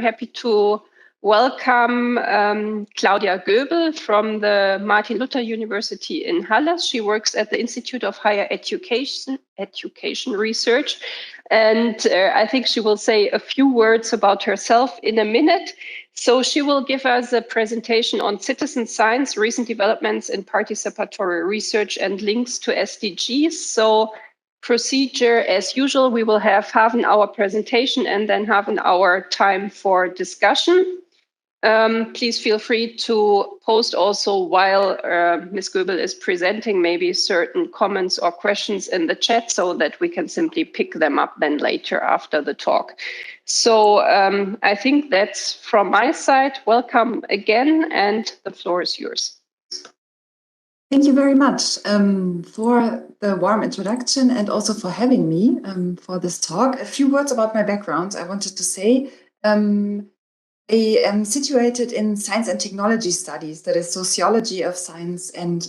happy to welcome Claudia Göbel from the Martin Luther University in Halle. She works at the Institute of Higher Education Research. And I think she will say a few words about herself in a minute. So she will give us a presentation on citizen science, recent developments in participatory research and links to SDGs. So procedure as usual, we will have half an hour presentation and then half an hour time for discussion. Please feel free to post also while Ms. Göbel is presenting maybe certain comments or questions in the chat so that we can simply pick them up then later after the talk. So I think that's from my side. Welcome again, and the floor is yours. Thank you very much for the warm introduction and also for having me for this talk. A few words about my background. I wanted to say I am situated in science and technology studies, that is sociology of science and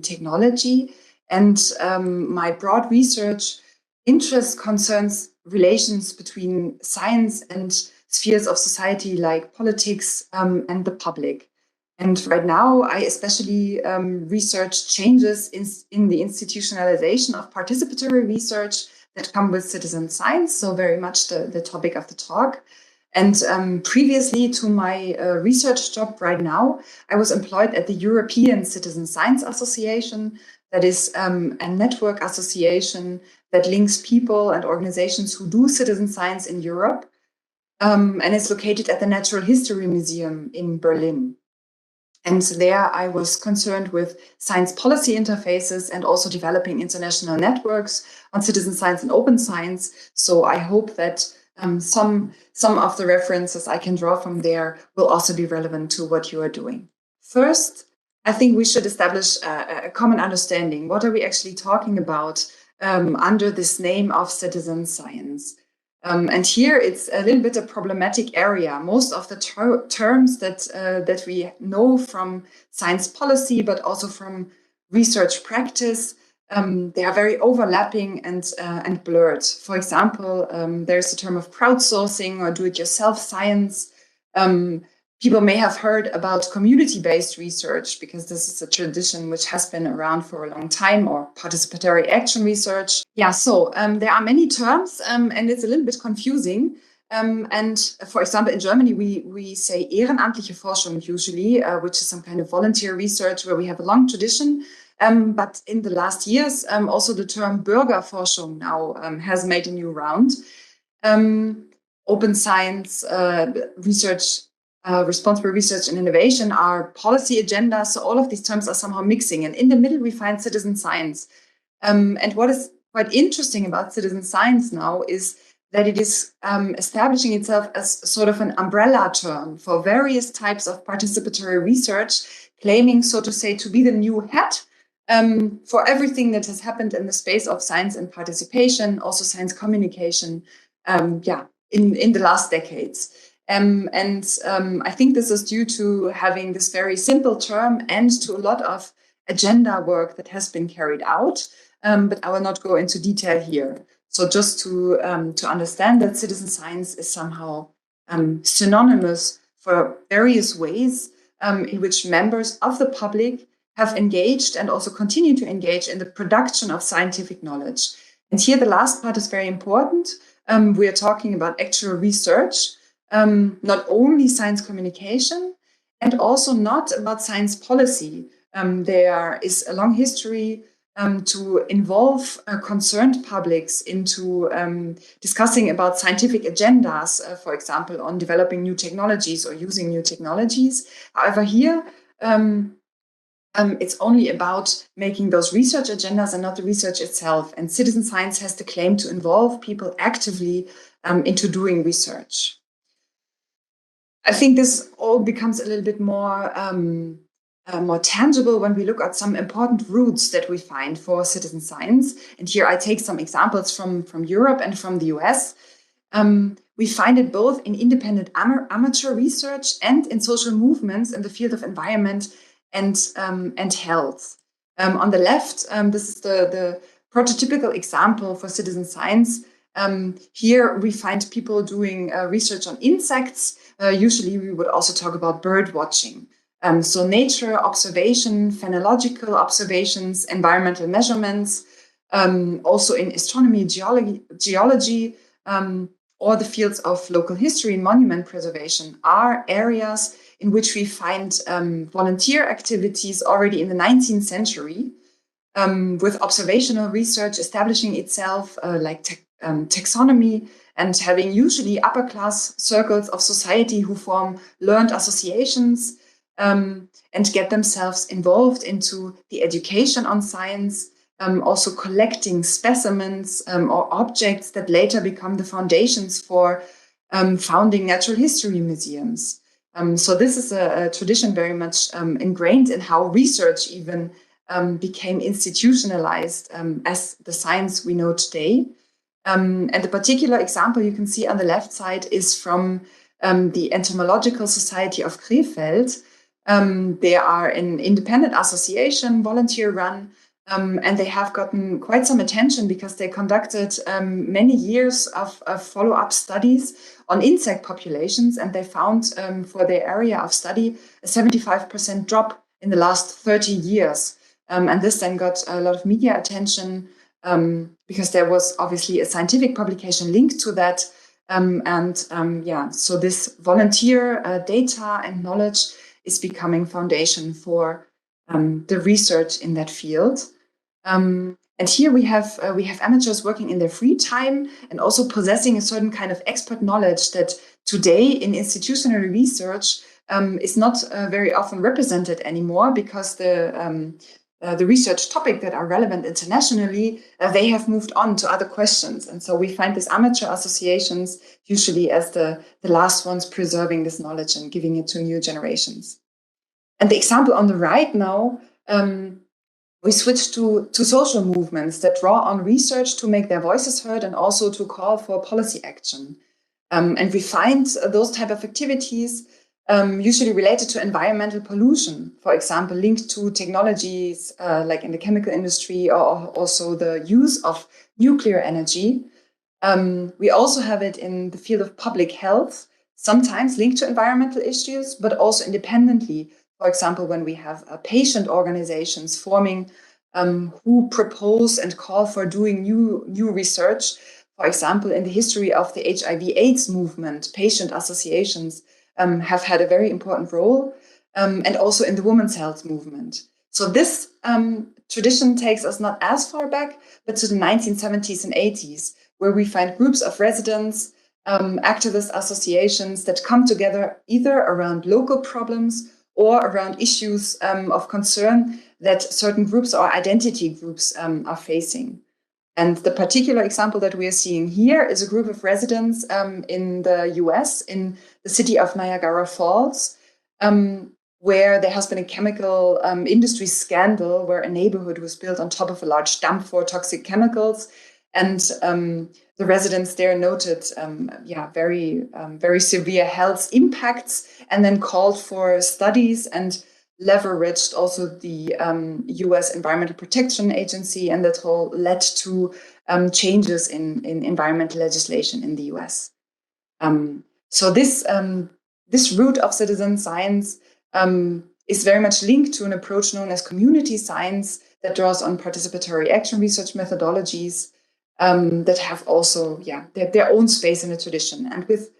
technology. And my broad research interest concerns relations between science and spheres of society like politics and the public. And right now, I especially research changes in the institutionalization of participatory research that come with citizen science, so very much the topic of the talk. And previously to my research job right now, I was employed at the European Citizen Science Association, that is a network association that links people and organizations who do citizen science in Europe, and is located at the Natural History Museum in Berlin. And there I was concerned with science policy interfaces and also developing international networks on citizen science and open science. So I hope that some of the references I can draw from there will also be relevant to what you are doing. First, I think we should establish a common understanding. What are we actually talking about under this name of citizen science? And here it's a little bit a problematic area. Most of the terms that we know from science policy, but also from research practice, they are very overlapping and blurred. For example, there's the term of crowdsourcing or do-it-yourself science. People may have heard about community-based research because this is a tradition which has been around for a long time, or participatory action research. Yeah, so there are many terms and it's a little bit confusing. And for example, in Germany, we say ehrenamtliche Forschung usually, which is some kind of volunteer research where we have a long tradition. But in the last years, also the term Bürgerforschung now has made a new round. Open science, research, responsible research and innovation are policy agendas. So all of these terms are somehow mixing. And in the middle, we find citizen science. And what is quite interesting about citizen science now is that it is establishing itself as sort of an umbrella term for various types of participatory research, claiming, so to say, to be the new hat for everything that has happened in the space of science and participation, also science communication, in the last decades. I think this is due to having this very simple term and to a lot of agenda work that has been carried out. But I will not go into detail here. So just to understand that citizen science is somehow synonymous for various ways in which members of the public have engaged and also continue to engage in the production of scientific knowledge. And here the last part is very important. We are talking about actual research, not only science communication, and also not about science policy. There is a long history to involve concerned publics into discussing about scientific agendas, for example, on developing new technologies or using new technologies. However, here, it's only about making those research agendas and not the research itself. And citizen science has the claim to involve people actively into doing research. I think this all becomes a little bit more tangible when we look at some important roots that we find for citizen science. And here I take some examples from Europe and from the US. We find it both in independent amateur research and in social movements in the field of environment and health. On the left, this is the prototypical example for citizen science. Here we find people doing research on insects, usually we would also talk about bird watching. So nature observation, phenological observations, environmental measurements, also in astronomy, geology, or the fields of local history and monument preservation are areas in which we find volunteer activities already in the 19th century, with observational research establishing itself, like taxonomy, and having usually upper class circles of society who form learned associations and get themselves involved into the education on science, also collecting specimens or objects that later become the foundations for founding natural history museums. So this is a tradition very much ingrained in how research even became institutionalized as the science we know today. And the particular example you can see on the left side is from the Entomological Society of Krefeld. They are an independent association, volunteer run, and they have gotten quite some attention because they conducted many years of follow-up studies on insect populations, and they found for their area of study a 75% drop in the last 30 years. And this then got a lot of media attention because there was obviously a scientific publication linked to that. So this volunteer data and knowledge is becoming foundation for the research in that field. And here we have amateurs working in their free time and also possessing a certain kind of expert knowledge that today in institutional research is not very often represented anymore, because the research topic that are relevant internationally, they have moved on to other questions. And so we find these amateur associations usually as the last ones preserving this knowledge and giving it to new generations. And the example on the right now, we switch to social movements that draw on research to make their voices heard and also to call for policy action. And we find those type of activities usually related to environmental pollution, for example, linked to technologies like in the chemical industry, or also the use of nuclear energy. We also have it in the field of public health, sometimes linked to environmental issues, but also independently. For example, when we have patient organizations forming who propose and call for doing new research. For example, in the history of the HIV/AIDS movement, patient associations have had a very important role, and also in the women's health movement. So this tradition takes us not as far back, but to the 1970s and 80s, where we find groups of residents, activist associations that come together either around local problems or around issues of concern that certain groups or identity groups are facing. And the particular example that we are seeing here is a group of residents in the US, in the city of Niagara Falls, where there has been a chemical industry scandal where a neighborhood was built on top of a large dump for toxic chemicals. And the residents there noted very severe health impacts, and then called for studies and leveraged also the US Environmental Protection Agency, and that all led to changes in environmental legislation in the US. So this root of citizen science is very much linked to an approach known as community science that draws on participatory action research methodologies that have also their own space in the tradition. And with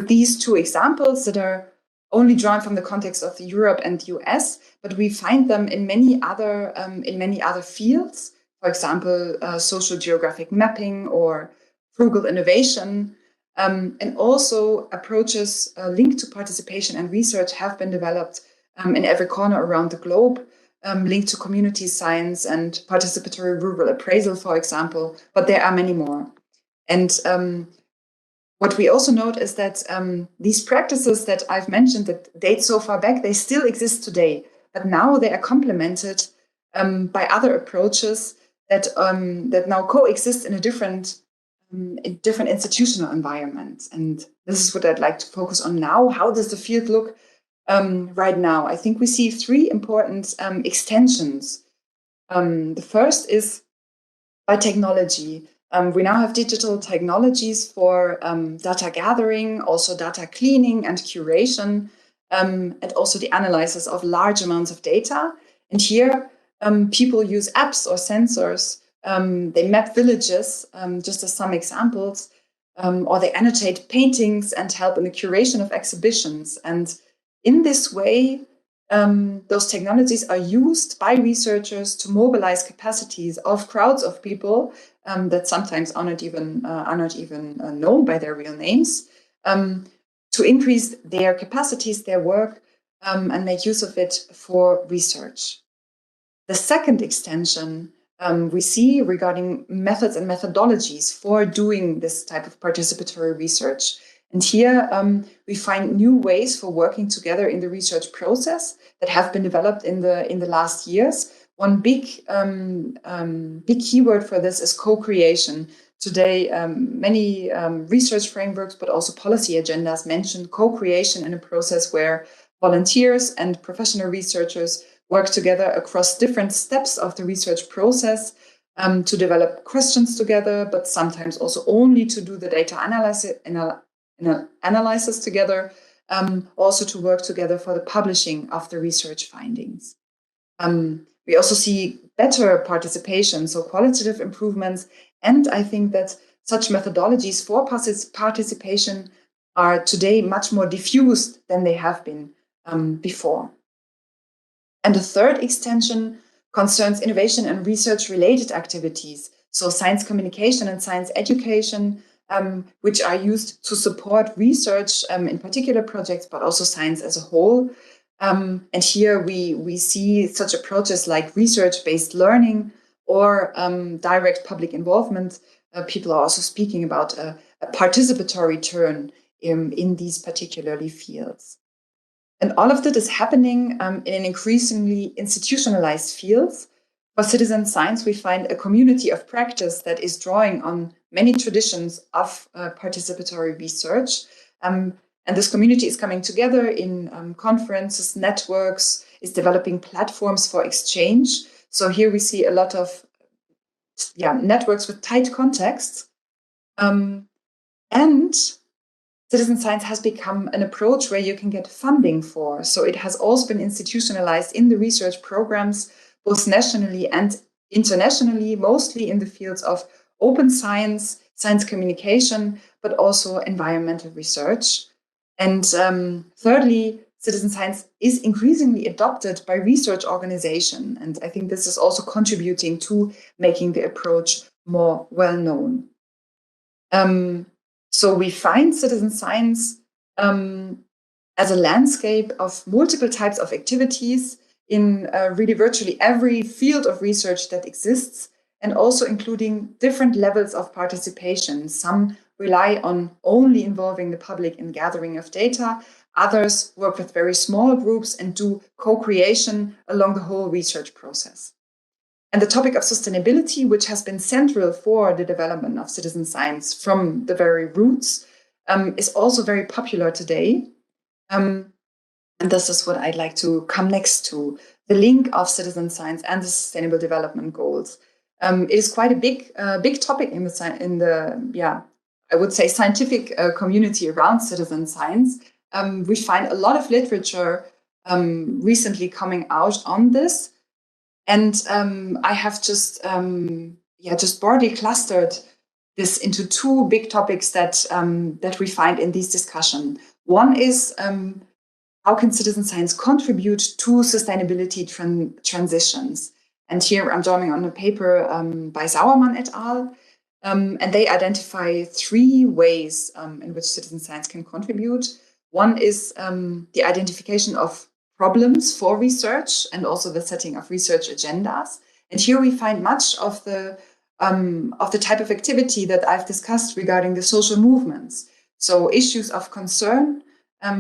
these two examples that are only drawn from the context of Europe and the US, but we find them in many other fields. For example, social geographic mapping or frugal innovation, and also approaches linked to participation and research have been developed in every corner around the globe, linked to community science and participatory rural appraisal, for example, but there are many more. And what we also note is that these practices that I've mentioned that date so far back, they still exist today, but now they are complemented by other approaches that now coexist in a different institutional environment. And this is what I'd like to focus on now. How does the field look right now? I think we see three important extensions. The first is by technology. We now have digital technologies for data gathering, also data cleaning and curation, and also the analysis of large amounts of data. And here, people use apps or sensors. They map villages, just as some examples, or they annotate paintings and help in the curation of exhibitions. And in this way, those technologies are used by researchers to mobilize capacities of crowds of people that sometimes are not even known by their real names, to increase their capacities, their work, and make use of it for research. The second extension we see regarding methods and methodologies for doing this type of participatory research. And here we find new ways for working together in the research process that have been developed in the last years. One big keyword for this is co-creation. Today, many research frameworks, but also policy agendas mention co-creation in a process where volunteers and professional researchers work together across different steps of the research process to develop questions together, but sometimes also only to do the data analysis together, also to work together for the publishing of the research findings. We also see better participation, so qualitative improvements. And I think that such methodologies for participation are today much more diffused than they have been before. And the third extension concerns innovation and research-related activities, so science communication and science education, which are used to support research in particular projects, but also science as a whole. And here we see such approaches like research-based learning or direct public involvement. People are also speaking about a participatory turn in these particularly fields. And all of that is happening in an increasingly institutionalized fields. For citizen science, we find a community of practice that is drawing on many traditions of participatory research. And this community is coming together in conferences, networks, is developing platforms for exchange. So here we see a lot of networks with tight contexts. And citizen science has become an approach where you can get funding for. So it has also been institutionalized in the research programs, both nationally and internationally, mostly in the fields of open science, science communication, but also environmental research. And thirdly, citizen science is increasingly adopted by research organizations. And I think this is also contributing to making the approach more well-known. So we find citizen science as a landscape of multiple types of activities in really virtually every field of research that exists, and also including different levels of participation. Some rely on only involving the public in gathering of data. Others work with very small groups and do co-creation along the whole research process. And the topic of sustainability, which has been central for the development of citizen science from the very roots, is also very popular today. And this is what I'd like to come next to, the link of citizen science and the sustainable development goals. It is quite a big topic in the I would say scientific community around citizen science. We find a lot of literature recently coming out on this. And I have just broadly clustered this into two big topics that we find in these discussions. One is how can citizen science contribute to sustainability transitions? And here I'm drawing on a paper by Sauermann et al. And they identify three ways in which citizen science can contribute. One is the identification of problems for research and also the setting of research agendas. And here we find much of the type of activity that I've discussed regarding the social movements. So issues of concern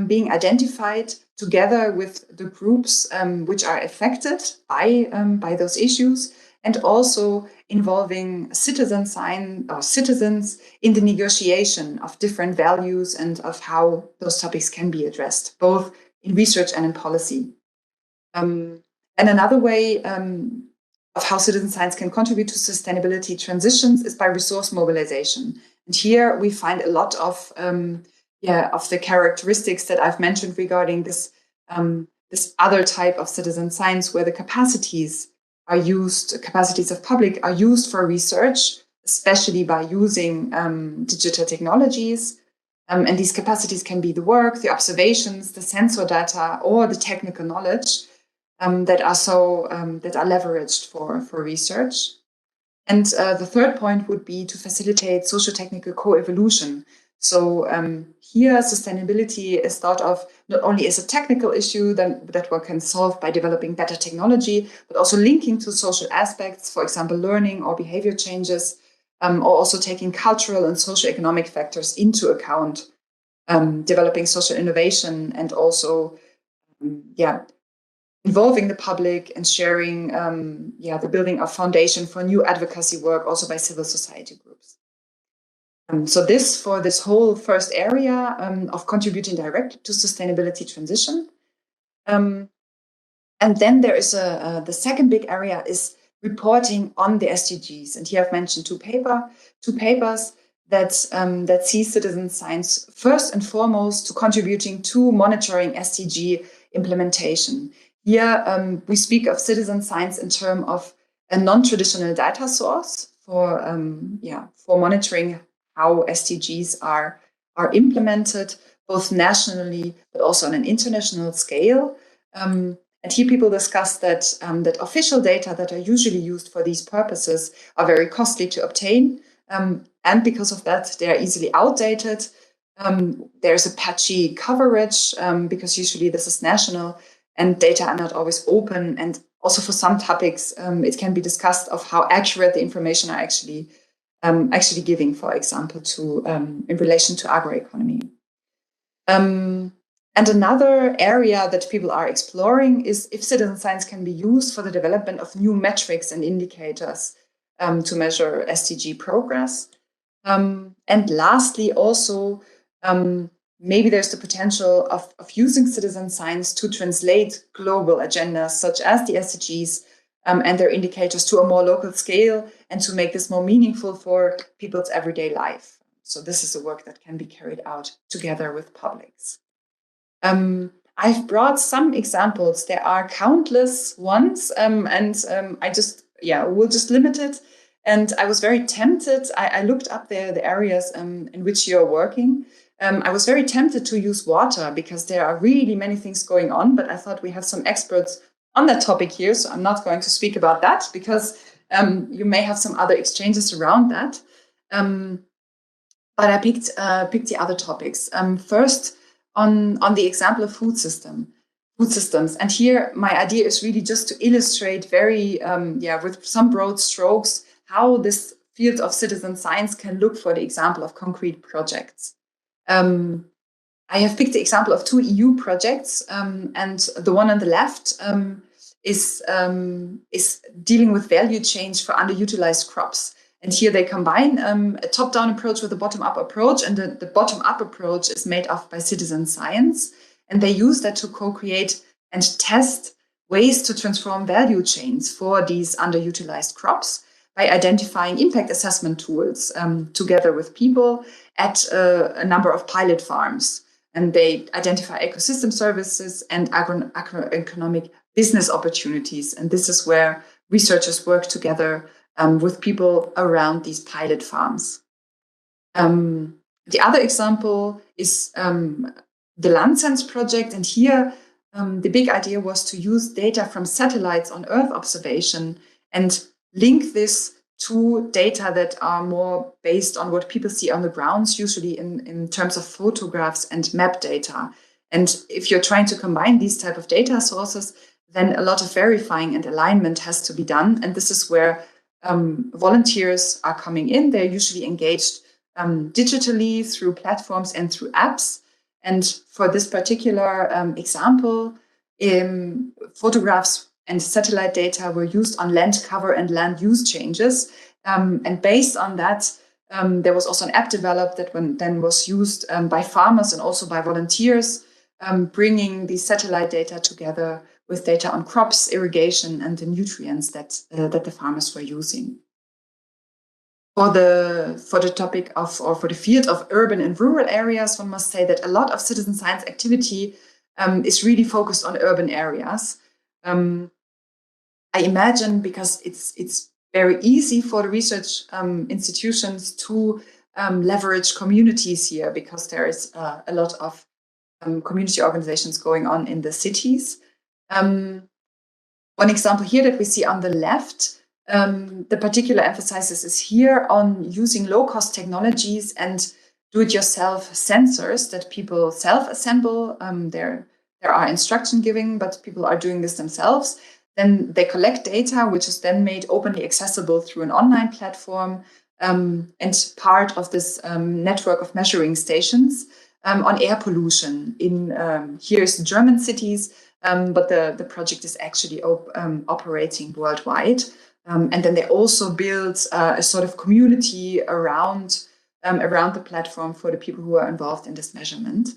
being identified together with the groups which are affected by those issues, and also involving citizens in the negotiation of different values and of how those topics can be addressed, both in research and in policy. And another way of how citizen science can contribute to sustainability transitions is by resource mobilization. And here we find a lot of the characteristics that I've mentioned regarding this other type of citizen science, where the capacities of public are used for research, especially by using digital technologies. And these capacities can be the work, the observations, the sensor data, or the technical knowledge that are leveraged for research. And the third point would be to facilitate socio-technical co-evolution. So here, sustainability is thought of not only as a technical issue that one can solve by developing better technology, but also linking to social aspects, for example, learning or behavior changes, or also taking cultural and socio-economic factors into account, developing social innovation, and also involving the public and sharing the building of foundation for new advocacy work also by civil society groups. So this for this whole first area of contributing directly to sustainability transition. And then there is the second big area is reporting on the SDGs. And here I've mentioned two papers that see citizen science first and foremost to contributing to monitoring SDG implementation. Here we speak of citizen science in terms of a non-traditional data source for monitoring how SDGs are implemented, both nationally but also on an international scale. And here people discuss that official data that are usually used for these purposes are very costly to obtain. And because of that, they are easily outdated. There's a patchy coverage because usually this is national and data are not always open. And also for some topics, it can be discussed of how accurate the information are actually giving, for example, in relation to agroeconomy. And another area that people are exploring is if citizen science can be used for the development of new metrics and indicators to measure SDG progress. And lastly, also, maybe there's the potential of using citizen science to translate global agendas such as the SDGs and their indicators to a more local scale and to make this more meaningful for people's everyday life. So this is a work that can be carried out together with publics. I've brought some examples. There are countless ones, and we'll just limit it. And I was very tempted. I looked up the areas in which you're working. I was very tempted to use water because there are really many things going on, but I thought we have some experts on that topic here, so I'm not going to speak about that because you may have some other exchanges around that. But I picked the other topics. First, on the example of food systems. And here, my idea is really just to illustrate with some broad strokes, how this field of citizen science can look for the example of concrete projects. I have picked the example of two EU projects, and the one on the left is dealing with value change for underutilized crops. And here they combine a top-down approach with a bottom-up approach, and the bottom-up approach is made up by citizen science, and they use that to co-create and test ways to transform value chains for these underutilized crops by identifying impact assessment tools together with people at a number of pilot farms. And they identify ecosystem services and agroeconomic business opportunities. And this is where researchers work together with people around these pilot farms. The other example is the Landsense project. And here, the big idea was to use data from satellites on Earth observation and link this to data that are more based on what people see on the grounds, usually in terms of photographs and map data. And if you're trying to combine these type of data sources, then a lot of verifying and alignment has to be done. And this is where volunteers are coming in. They're usually engaged digitally through platforms and through apps. And for this particular example, photographs and satellite data were used on land cover and land use changes. And based on that, there was also an app developed that then was used by farmers and also by volunteers, bringing the satellite data together with data on crops, irrigation, and the nutrients that the farmers were using. For the topic of, or for the field of urban and rural areas, one must say that a lot of citizen science activity is really focused on urban areas. I imagine because it's very easy for the research institutions to leverage communities here, because there is a lot of community organizations going on in the cities. One example here that we see on the left, the particular emphasis is here on using low-cost technologies and do-it-yourself sensors that people self-assemble. There are instruction giving, but people are doing this themselves. Then they collect data, which is then made openly accessible through an online platform, and part of this network of measuring stations on air pollution in here's German cities, but the project is actually operating worldwide. And then they also build a sort of community around the platform for the people who are involved in this measurement.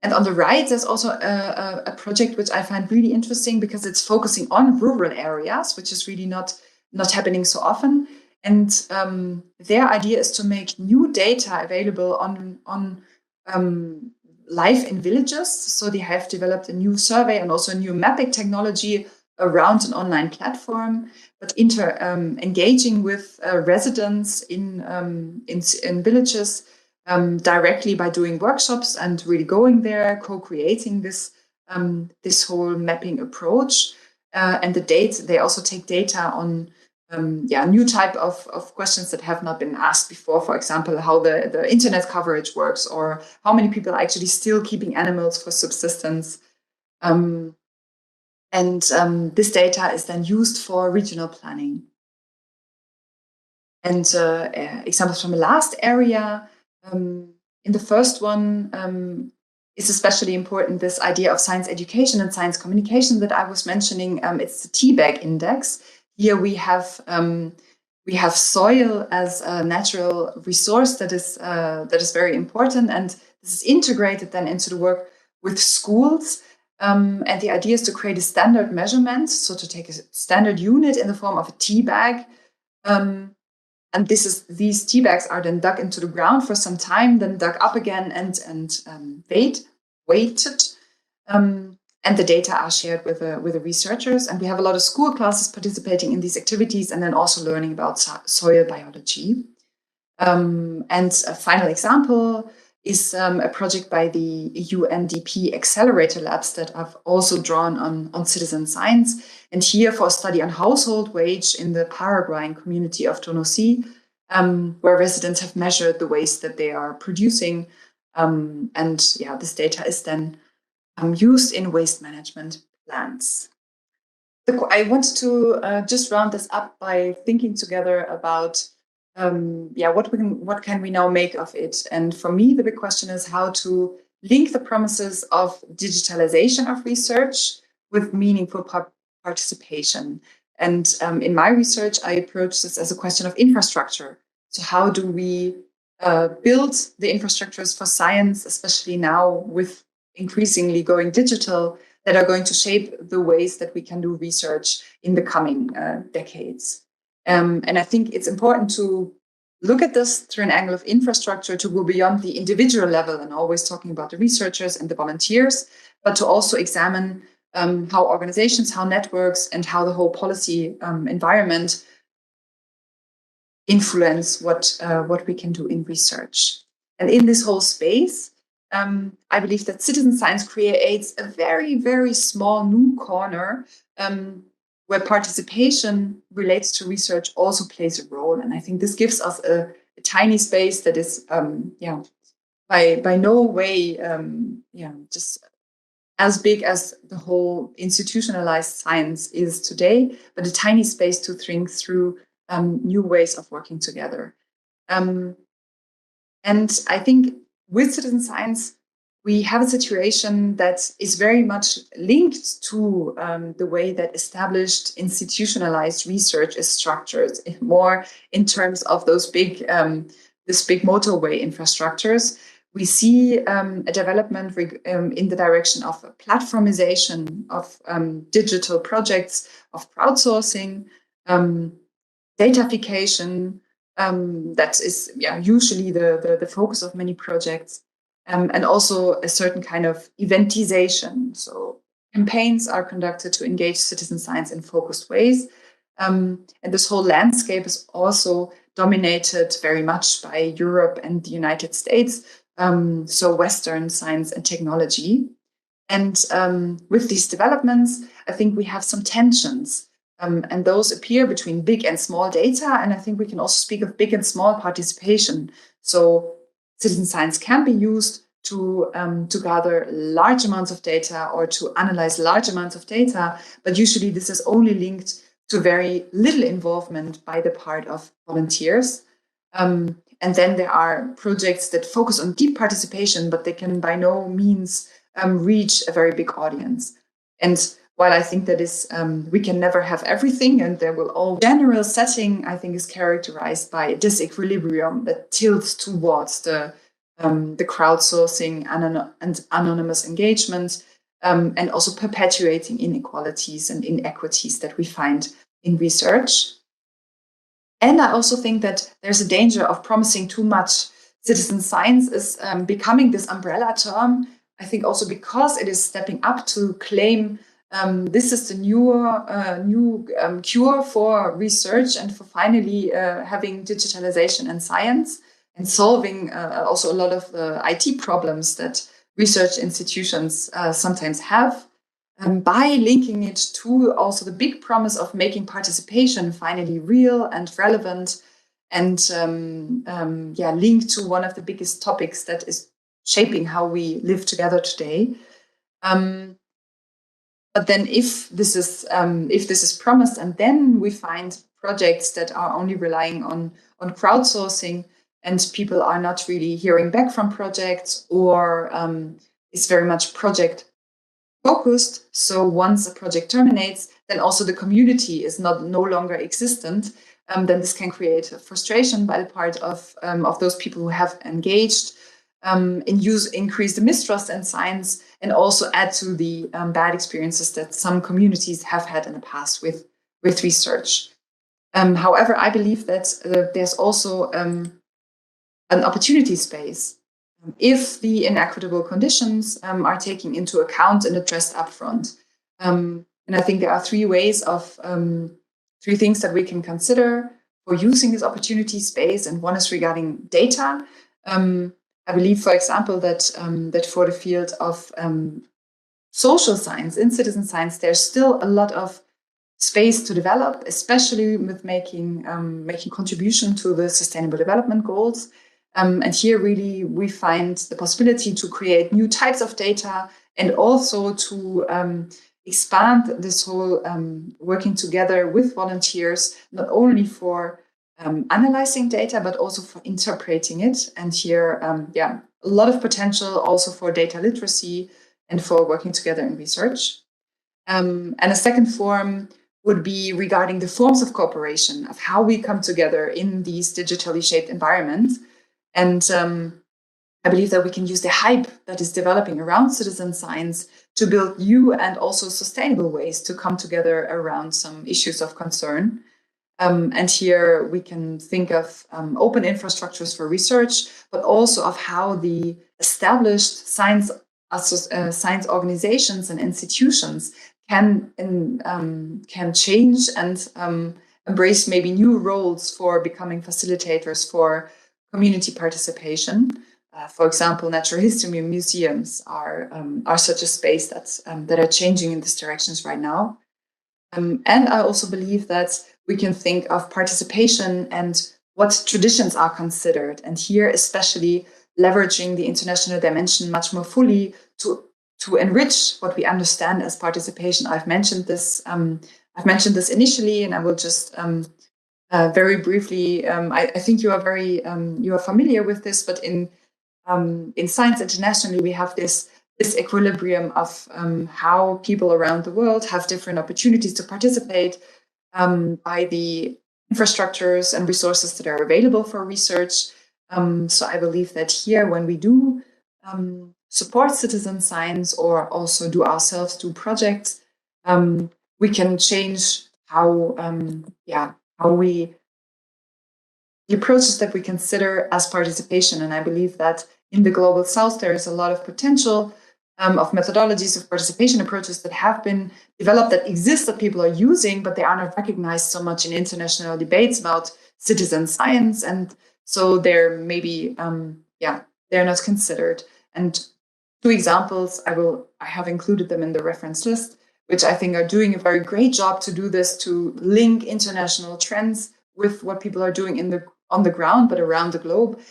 And on the right, there's also a project which I find really interesting, because it's focusing on rural areas, which is really not happening so often. And their idea is to make new data available on life in villages. So they have developed a new survey and also a new mapping technology around an online platform, but engaging with residents in villages directly by doing workshops and really going there, co-creating this whole mapping approach. And they also take data on new type of questions that have not been asked before. For example, how the internet coverage works, or how many people are actually still keeping animals for subsistence. This data is then used for regional planning. And examples from the last area, in the first one is especially important, this idea of science education and science communication that I was mentioning. It's the TBAG index. Here we have soil as a natural resource that is very important, and this is integrated then into the work with schools. And the idea is to create a standard measurement, so to take a standard unit in the form of a tea bag. And these tea bags are then dug into the ground for some time, then dug up again and weighted. And the data are shared with the researchers. And we have a lot of school classes participating in these activities, and then also learning about soil biology. And a final example is a project by the UNDP Accelerator Labs that I've also drawn on citizen science. And here for a study on household wage in the Paraguayan community of Tonosí, where residents have measured the waste that they are producing. This data is then used in waste management plans. I wanted to just round this up by thinking together about what can we now make of it? And for me, the big question is how to link the promises of digitalization of research with meaningful participation. And in my research, I approach this as a question of infrastructure. So how do we build the infrastructures for science, especially now with increasingly going digital, that are going to shape the ways that we can do research in the coming decades? And I think it's important to look at this through an angle of infrastructure, to go beyond the individual level and always talking about the researchers and the volunteers, but to also examine how organizations, how networks, and how the whole policy environment influence what we can do in research. And in this whole space, I believe that citizen science creates a very, very small new corner where participation relates to research also plays a role. And I think this gives us a tiny space that is, by no way, just as big as the whole institutionalized science is today, but a tiny space to think through new ways of working together. And I think with citizen science, we have a situation that is very much linked to the way that established institutionalized research is structured, more in terms of those big motorway infrastructures, we see a development in the direction of platformization of digital projects, of crowdsourcing, datafication. That is usually the focus of many projects, and also a certain kind of eventization. So campaigns are conducted to engage citizen science in focused ways. And this whole landscape is also dominated very much by Europe and the United States, so Western science and technology. And with these developments, I think we have some tensions. And those appear between big and small data. And I think we can also speak of big and small participation. So citizen science can be used to gather large amounts of data or to analyze large amounts of data. But usually this is only linked to very little involvement by the part of volunteers. And then there are projects that focus on deep participation, but they can by no means reach a very big audience. And while I think that is, we can never have everything, and there will all general setting, I think, is characterized by a disequilibrium that tilts towards the crowdsourcing and anonymous engagement, and also perpetuating inequalities and inequities that we find in research. And I also think that there's a danger of promising too much. Citizen science is becoming this umbrella term, I think also because it is stepping up to claim this is the new cure for research and for finally having digitalization and science and solving also a lot of the IT problems that research institutions sometimes have. By linking it to also the big promise of making participation finally real and relevant, and linked to one of the biggest topics that is shaping how we live together today. But then, if this is promised, and then we find projects that are only relying on crowdsourcing, and people are not really hearing back from projects, or it's very much project focused. So once a project terminates, then also the community is no longer existent. Then this can create frustration by the part of those people who have engaged, increase the mistrust in science, and also add to the bad experiences that some communities have had in the past with research. However, I believe that there's also an opportunity space if the inequitable conditions are taken into account and addressed upfront. And I think there are three things that we can consider for using this opportunity space. And one is regarding data. I believe, for example, that for the field of social science, in citizen science, there's still a lot of space to develop, especially with making contribution to the Sustainable Development Goals. And here, really, we find the possibility to create new types of data and also to expand this whole working together with volunteers, not only for analyzing data, but also for interpreting it. And here, a lot of potential also for data literacy and for working together in research. And a second form would be regarding the forms of cooperation, of how we come together in these digitally shaped environments. And I believe that we can use the hype that is developing around citizen science to build new and also sustainable ways to come together around some issues of concern. And here we can think of open infrastructures for research, but also of how the established science organizations and institutions can change and embrace maybe new roles for becoming facilitators for community participation. For example, natural history museums are such a space that are changing in these directions right now. And I also believe that we can think of participation and what traditions are considered. And here, especially leveraging the international dimension much more fully to enrich what we understand as participation. I've mentioned this initially, and I will just very briefly. I think you are familiar with this, but in Science Internationally, we have this equilibrium of how people around the world have different opportunities to participate by the infrastructures and resources that are available for research. So I believe that here, when we do support citizen science or also do ourselves do projects, we can change how we the approaches that we consider as participation. And I believe that in the Global South, there is a lot of potential of methodologies of participation approaches that have been developed, that exist, that people are using, but they are not recognized so much in international debates about citizen science. And so they're maybe, they're not considered. And two examples, I have included them in the reference list, which I think are doing a very great job to do this, to link international trends with what people are doing on the ground, but around the globe,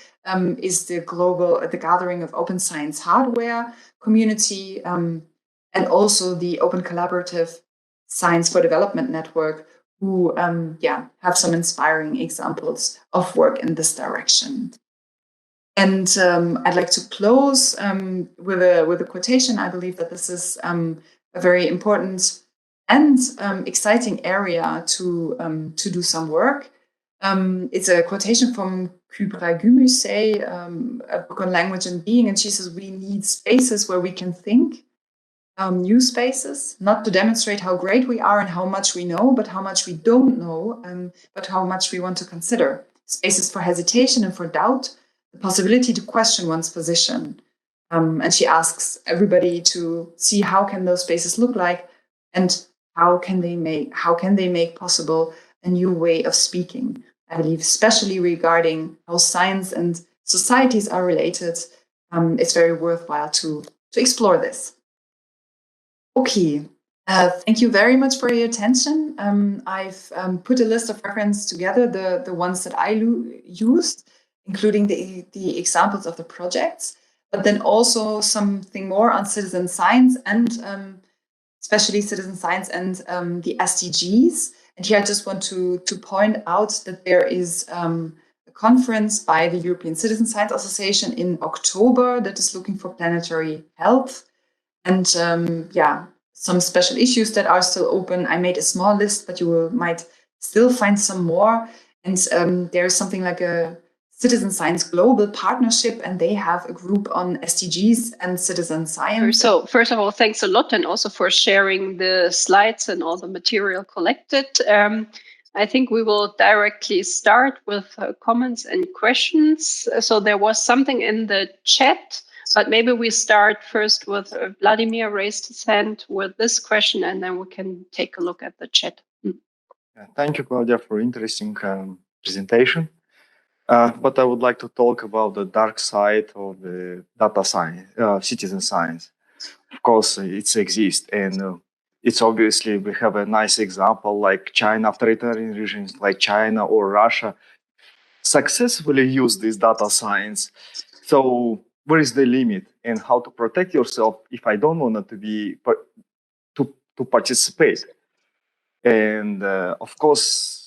is the gathering of open science hardware community, and also the Open Collaborative Science for Development Network, who have some inspiring examples of work in this direction. And I'd like to close with a quotation. I believe that this is a very important and exciting area to do some work. It's a quotation from Claudia Göbel, a book on language and being, and she says, we need spaces where we can think, new spaces, not to demonstrate how great we are and how much we know, but how much we don't know, but how much we want to consider. Spaces for hesitation and for doubt, the possibility to question one's position. And she asks everybody to see how can those spaces look like, and how can they make possible a new way of speaking. I believe, especially regarding how science and societies are related, it's very worthwhile to explore this. Okay, thank you very much for your attention. I've put a list of references together, the ones that I used, including the examples of the projects, but then also something more on citizen science and especially citizen science and the SDGs. And here I just want to point out that there is a conference by the European Citizen Science Association in October that is looking for planetary health. And some special issues that are still open. I made a small list, but you might still find some more. And there's something like a Citizen Science Global Partnership, and they have a group on SDGs and citizen science. So first of all, thanks a lot, and also for sharing the slides and all the material collected. I think we will directly start with comments and questions. So there was something in the chat, but maybe we start first with Vladimir raised his hand with this question, and then we can take a look at the chat. Thank you, Claudia, for interesting presentation. But I would like to talk about the dark side of the data science, citizen science. Of course, it exists, and it's obviously we have a nice example like China, authoritarian regimes like China or Russia successfully use this data science. So where is the limit, and how to protect yourself if I don't want to participate? And of course,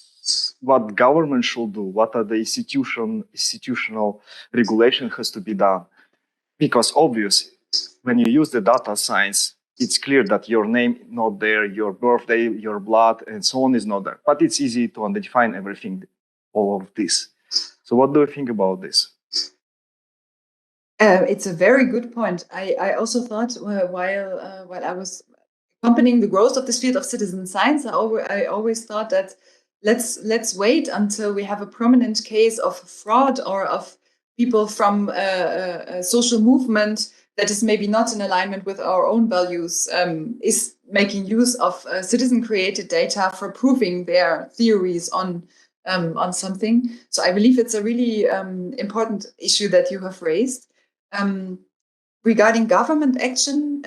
what government should do, what are the institutional regulation has to be done. Because obviously, when you use the data science, it's clear that your name is not there, your birthday, your blood, and so on is not there. But it's easy to identify everything, all of this. So what do you think about this? It's a very good point. I also thought while I was accompanying the growth of this field of citizen science, I always thought that let's wait until we have a prominent case of fraud or of people from a social movement that is maybe not in alignment with our own values, is making use of citizen-created data for proving their theories on something. So I believe it's a really important issue that you have raised. Regarding government action,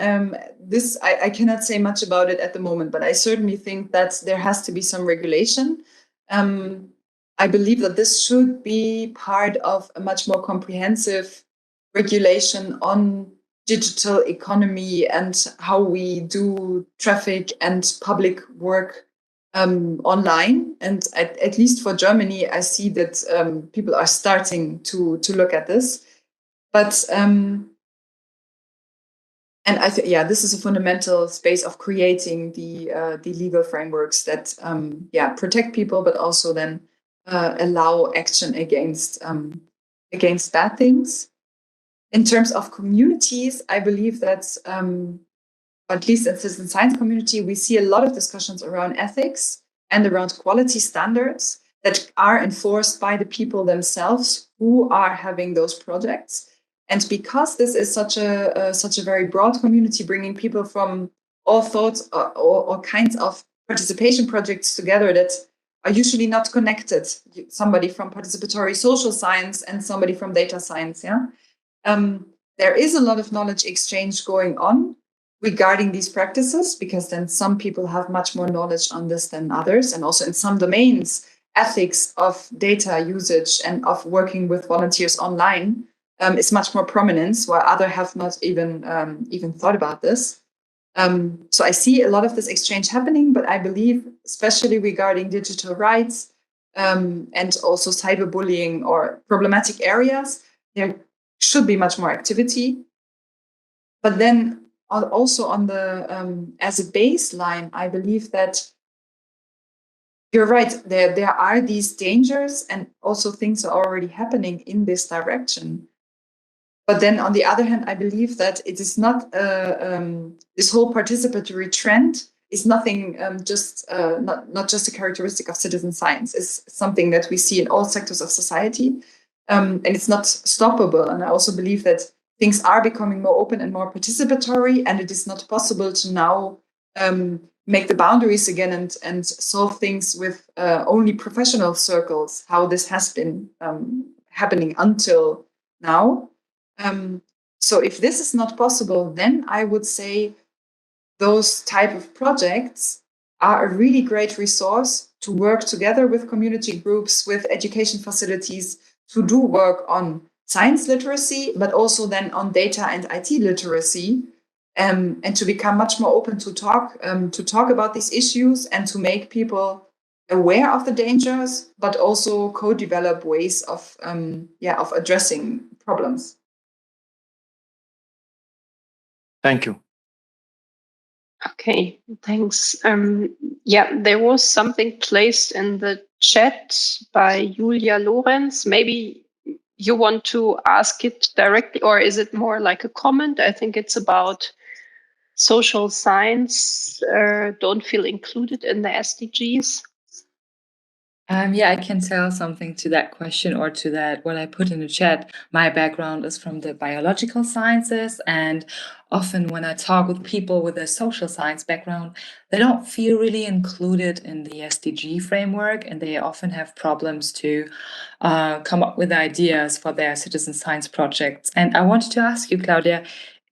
this I cannot say much about it at the moment, but I certainly think that there has to be some regulation. I believe that this should be part of a much more comprehensive regulation on digital economy and how we do traffic and public work online. And at least for Germany, I see that people are starting to look at this. But and I think, this is a fundamental space of creating the legal frameworks that, protect people, but also then allow action against against bad things. In terms of communities, I believe that, at least in citizen science community, we see a lot of discussions around ethics and around quality standards that are enforced by the people themselves who are having those projects. And because this is such a very broad community, bringing people from all thoughts or kinds of participation projects together that are usually not connected, somebody from participatory social science and somebody from data science, there is a lot of knowledge exchange going on regarding these practices, because then some people have much more knowledge on this than others. And also in some domains, ethics of data usage and of working with volunteers online is much more prominent, while others have not even thought about this. So I see a lot of this exchange happening, but I believe, especially regarding digital rights and also cyberbullying or problematic areas, there should be much more activity. But then also on the as a baseline, I believe that you're right. There are these dangers, and also things are already happening in this direction. But then on the other hand, I believe that it is not this whole participatory trend is nothing not just a characteristic of citizen science. It's something that we see in all sectors of society, and it's not stoppable. And I also believe that things are becoming more open and more participatory, and it is not possible to now make the boundaries again and solve things with only professional circles, how this has been happening until now. So if this is not possible, then I would say those type of projects are a really great resource to work together with community groups, with education facilities, to do work on science literacy, but also then on data and IT literacy, and to become much more open to talk about these issues and to make people aware of the dangers, but also co-develop ways of addressing problems. Thank you. Okay, thanks. There was something placed in the chat by Julia Lorenz. Maybe you want to ask it directly, or is it more like a comment? I think it's about social science don't feel included in the SDGs. I can tell something to that question, or to that what I put in the chat. My background is from the biological sciences, and often when I talk with people with a social science background, they don't feel really included in the SDG framework, and they often have problems to come up with ideas for their citizen science projects. And I wanted to ask you, Claudia,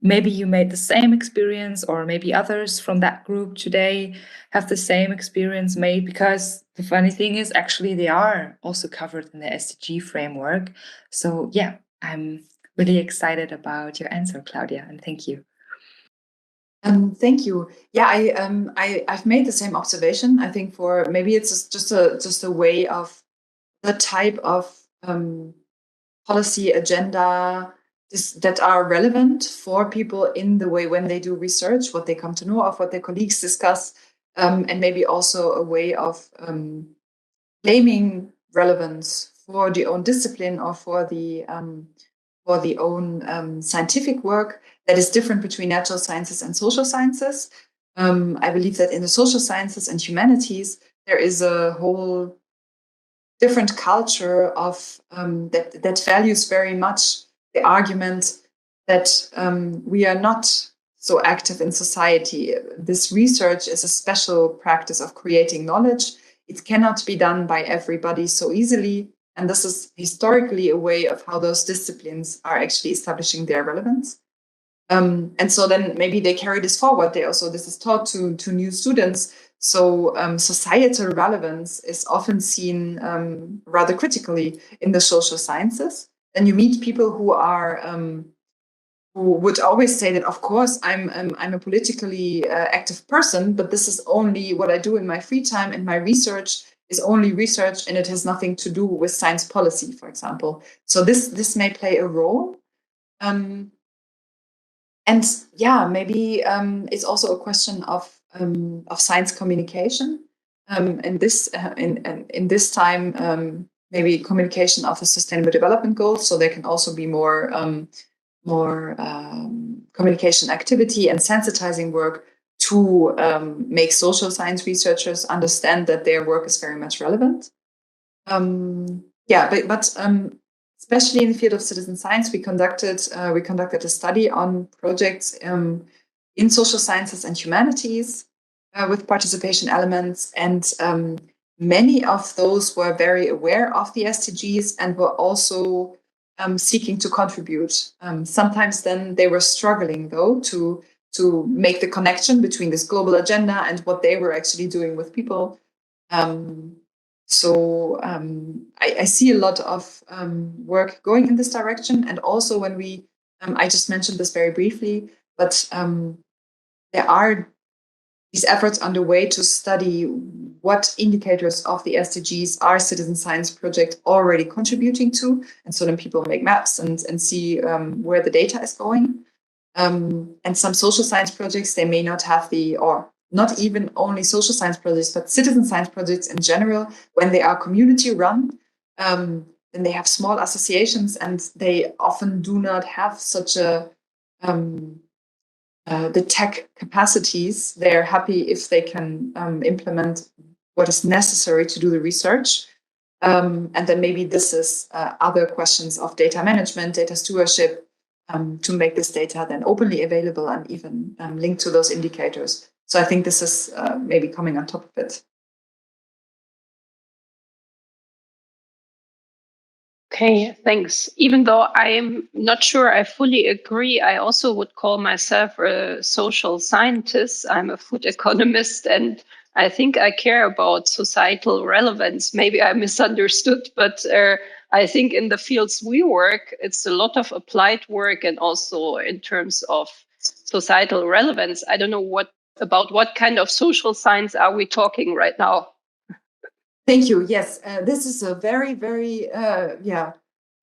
maybe you made the same experience, or maybe others from that group today have the same experience made, because the funny thing is actually they are also covered in the SDG framework. So yeah, I'm really excited about your answer, Claudia, and thank you. Thank you. Yeah, I've made the same observation. I think for maybe it's just a way of the type of policy agenda that are relevant for people in the way when they do research, what they come to know of, what their colleagues discuss, and maybe also a way of claiming relevance for the own discipline or for the own scientific work that is different between natural sciences and social sciences. I believe that in the social sciences and humanities, there is a whole different culture of that values very much the argument that we are not so active in society. This research is a special practice of creating knowledge. It cannot be done by everybody so easily. And this is historically a way of how those disciplines are actually establishing their relevance. And so then maybe they carry this forward. This is taught to new students. So societal relevance is often seen rather critically in the social sciences. And you meet people who are who would always say that, of course, I'm a politically active person, but this is only what I do in my free time, and my research is only research, and it has nothing to do with science policy, for example. So this may play a role. And yeah, maybe it's also a question of science communication. And this in this time, maybe communication of the Sustainable Development Goals. So there can also be more communication activity and sensitizing work to make social science researchers understand that their work is very much relevant. But especially in the field of citizen science, we conducted a study on projects in social sciences and humanities with participation elements, and many of those were very aware of the SDGs and were also seeking to contribute. Sometimes then they were struggling, though, to make the connection between this global agenda and what they were actually doing with people. I see a lot of work going in this direction. And also when we, I just mentioned this very briefly, but there are these efforts underway to study what indicators of the SDGs are citizen science projects already contributing to. And so then people make maps and see where the data is going. And some social science projects, they may not have or not even only social science projects, but citizen science projects in general, when they are community run, then they have small associations and they often do not have such the tech capacities. They're happy if they can implement what is necessary to do the research. And then maybe this is other questions of data management, data stewardship, to make this data then openly available and even linked to those indicators. So I think this is maybe coming on top of it. Okay, thanks. Even though I am not sure I fully agree, I also would call myself a social scientist. I'm a food economist, and I think I care about societal relevance. Maybe I misunderstood, but I think in the fields we work, it's a lot of applied work and also in terms of societal relevance. I don't know about what kind of social science are we talking right now? Thank you. Yes, this is a very, very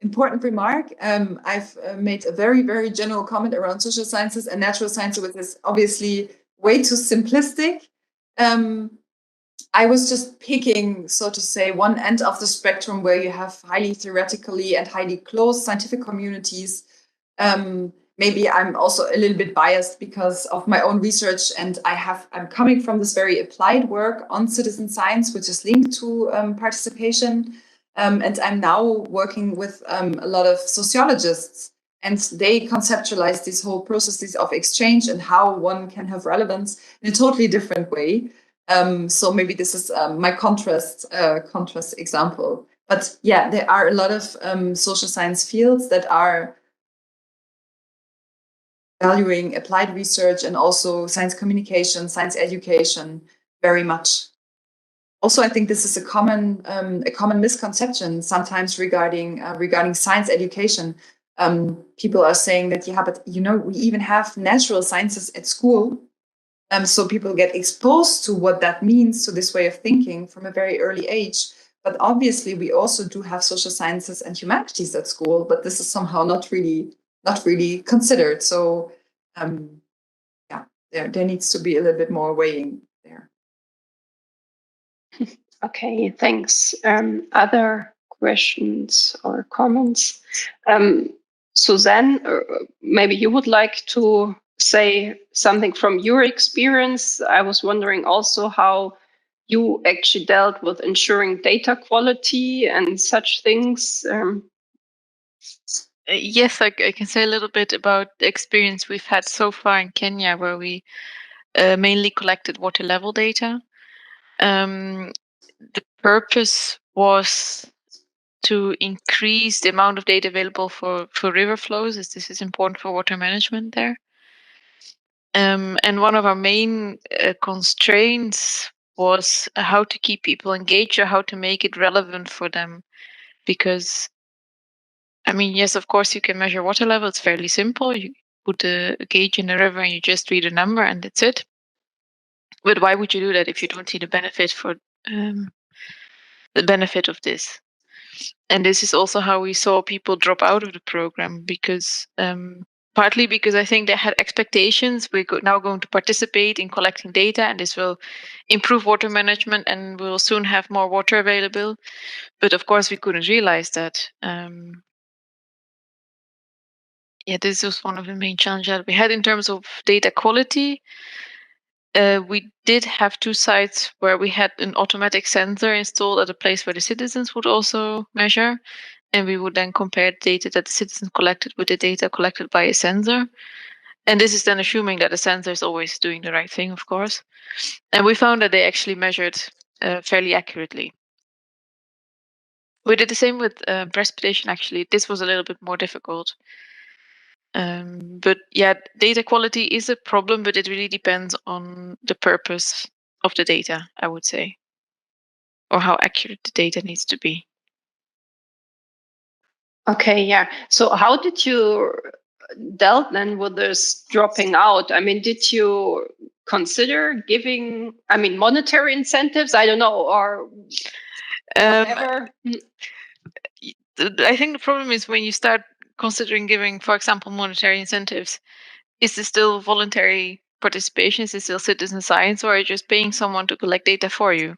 important remark. I've made a very, very general comment around social sciences and natural sciences, which is obviously way too simplistic. I was just picking, so to say, one end of the spectrum where you have highly theoretically and highly closed scientific communities. Maybe I'm also a little bit biased because of my own research, and I'm coming from this very applied work on citizen science, which is linked to participation. And I'm now working with a lot of sociologists, and they conceptualize these whole processes of exchange and how one can have relevance in a totally different way. So maybe this is my contrast example. But yeah, there are a lot of social science fields that are valuing applied research and also science communication, science education very much. Also, I think this is a common misconception sometimes regarding science education. People are saying that, but we even have natural sciences at school. So people get exposed to what that means, to this way of thinking from a very early age. But obviously, we also do have social sciences and humanities at school, but this is somehow not really considered. So there needs to be a little bit more weighing there. Okay, thanks. Other questions or comments? Suzanne, maybe you would like to say something from your experience. I was wondering also how you actually dealt with ensuring data quality and such things. Yes, I can say a little bit about the experience we've had so far in Kenya, where we mainly collected water level data. The purpose was to increase the amount of data available for river flows, as this is important for water management there. And one of our main constraints was how to keep people engaged or how to make it relevant for them. Because, yes, of course, you can measure water level. It's fairly simple. You put a gauge in the river and you just read a number and that's it. But why would you do that if you don't see the benefit of this? And this is also how we saw people drop out of the program, because partly because I think they had expectations. We're now going to participate in collecting data, and this will improve water management, and we'll soon have more water available. But of course, we couldn't realize that. This was one of the main challenges that we had in terms of data quality. We did have 2 sites where we had an automatic sensor installed at a place where the citizens would also measure, and we would then compare the data that the citizens collected with the data collected by a sensor. And this is then assuming that the sensor is always doing the right thing, of course. And we found that they actually measured fairly accurately. We did the same with precipitation, actually. This was a little bit more difficult. But yeah, data quality is a problem, but it really depends on the purpose of the data, I would say, or how accurate the data needs to be. Okay, yeah. So how did you dealt then with this dropping out? I mean, did you consider giving, monetary incentives? I don't know, or whatever. I think the problem is when you start considering giving, for example, monetary incentives, is this still voluntary participation? Is it still citizen science, or are you just paying someone to collect data for you?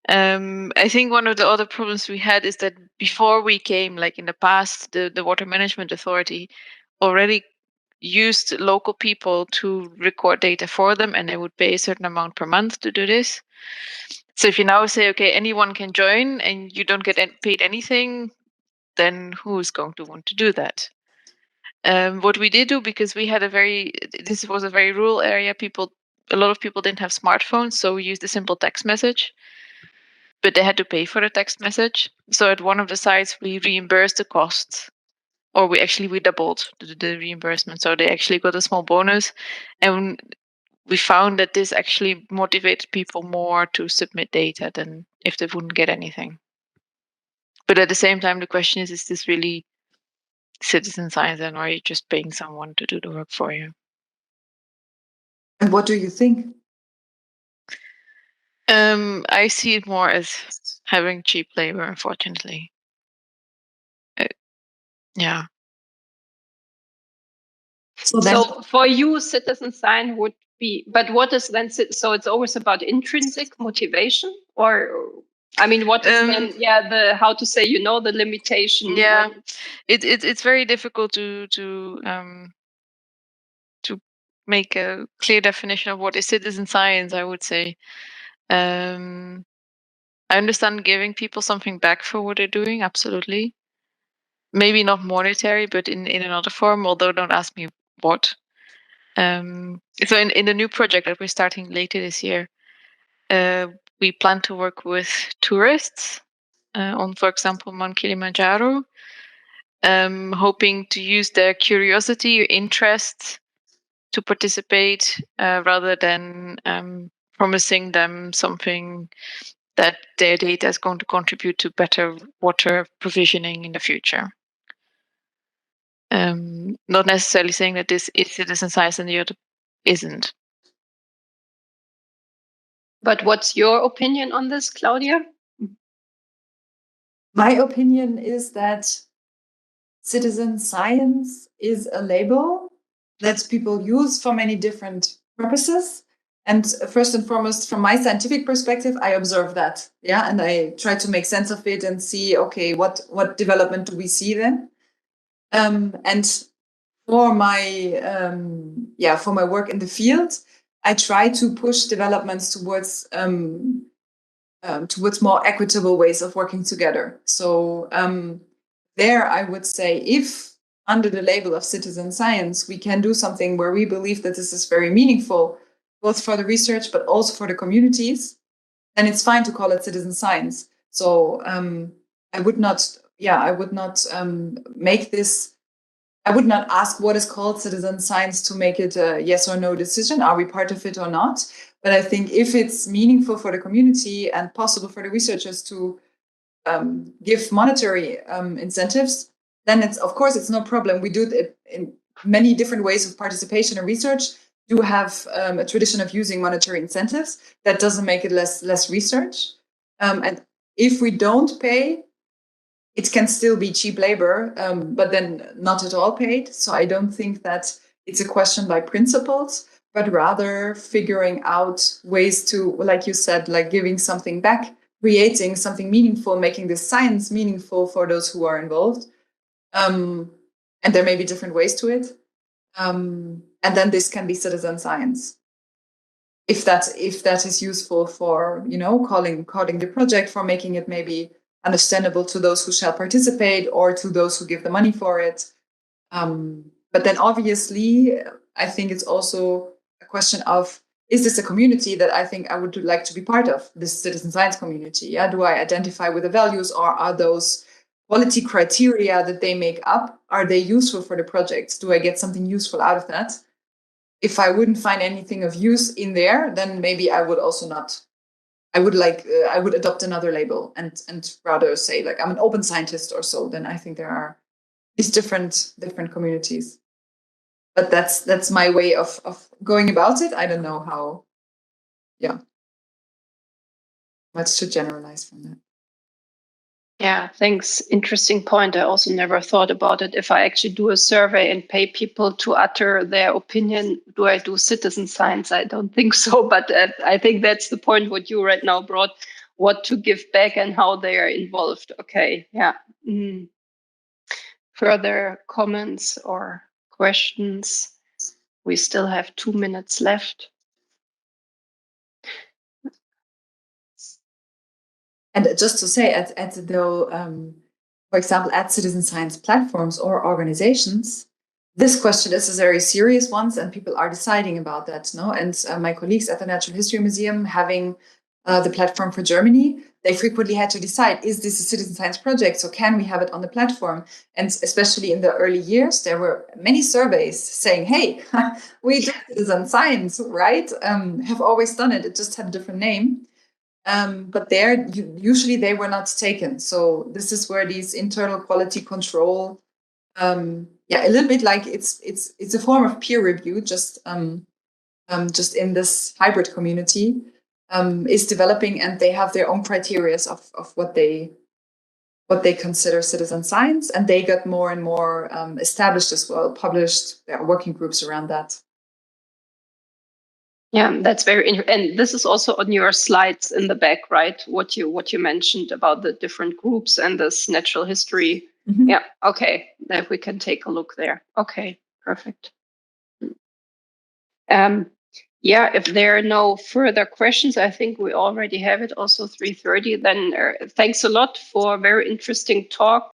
I think one of the other problems we had is that before we came, like in the past, the Water Management Authority already used local people to record data for them, and they would pay a certain amount per month to do this. So if you now say, okay, anyone can join and you don't get paid anything, then who is going to want to do that? What we did do, because this was a very rural area, a lot of people didn't have smartphones, so we used a simple text message, but they had to pay for the text message. So at one of the sites, we reimbursed the costs, or we doubled the reimbursement. So they actually got a small bonus, and we found that this actually motivated people more to submit data than if they wouldn't get anything. But at the same time, the question is this really citizen science, and or are you just paying someone to do the work for you? And what do you think? I see it more as having cheap labor, unfortunately. Yeah. So for you, citizen science would be, but what is then, so it's always about intrinsic motivation, or, what is then, how to say, the limitation? Yeah, it's very difficult to make a clear definition of what is citizen science, I would say. I understand giving people something back for what they're doing, absolutely. Maybe not monetary, but in another form, although don't ask me what. So in the new project that we're starting later this year, we plan to work with tourists on, for example, Mount Kilimanjaro, hoping to use their curiosity or interest to participate rather than promising them something that their data is going to contribute to better water provisioning in the future. Not necessarily saying that this is citizen science and the other isn't. But what's your opinion on this, Claudia? My opinion is that citizen science is a label that people use for many different purposes. And first and foremost, from my scientific perspective, I observe that, and I try to make sense of it and see, okay, what development do we see then? And for my for my work in the field, I try to push developments towards more equitable ways of working together. So there, I would say, if under the label of citizen science, we can do something where we believe that this is very meaningful, both for the research, but also for the communities, then it's fine to call it citizen science. So I would not make this, I would not ask what is called citizen science to make it a yes or no decision. Are we part of it or not? But I think if it's meaningful for the community and possible for the researchers to give monetary incentives, then it's no problem. We do it in many different ways of participation and research. Do have a tradition of using monetary incentives. That doesn't make it less research. And if we don't pay, it can still be cheap labor, but then not at all paid. So I don't think that it's a question by principles, but rather figuring out ways to, like you said, like giving something back, creating something meaningful, making this science meaningful for those who are involved. And there may be different ways to it. And then this can be citizen science. If that is useful for, calling the project, for making it maybe understandable to those who shall participate or to those who give the money for it. But then obviously, I think it's also a question of, is this a community that I think I would like to be part of, this citizen science community? Yeah, do I identify with the values, or are those quality criteria that they make up, are they useful for the project? Do I get something useful out of that? If I wouldn't find anything of use in there, then maybe I would also not. I would adopt another label and rather say, like, I'm an open scientist or so. Then I think there are these different communities. But that's my way of going about it. I don't know how. Yeah, much to generalize from that. Yeah, thanks. Interesting point. I also never thought about it. If I actually do a survey and pay people to utter their opinion, do I do citizen science? I don't think so. But I think that's the point what you right now brought, what to give back and how they are involved. Okay, yeah. Further comments or questions? We still have 2 minutes left. And just to say, for example, at citizen science platforms or organizations, this question is a very serious one, and people are deciding about that. No, and my colleagues at the Natural History Museum, having the platform for Germany, they frequently had to decide: is this a citizen science project? So can we have it on the platform? And especially in the early years, there were many surveys saying, "Hey, we do citizen science, right? Have always done it. It just had a different name." But there, usually they were not taken. So this is where these internal quality control, a little bit like it's a form of peer review, just in this hybrid community, is developing, and they have their own criteria of what they consider citizen science, and they got more and more established as well, published. There are working groups around that. Yeah, that's very interesting. And this is also on your slides in the back, right? What you mentioned about the different groups and this natural history. Mm-hmm. Yeah, okay. Then we can take a look there. Okay, perfect. Yeah, if there are no further questions, I think we already have it also 3:30. Then thanks a lot for a very interesting talk.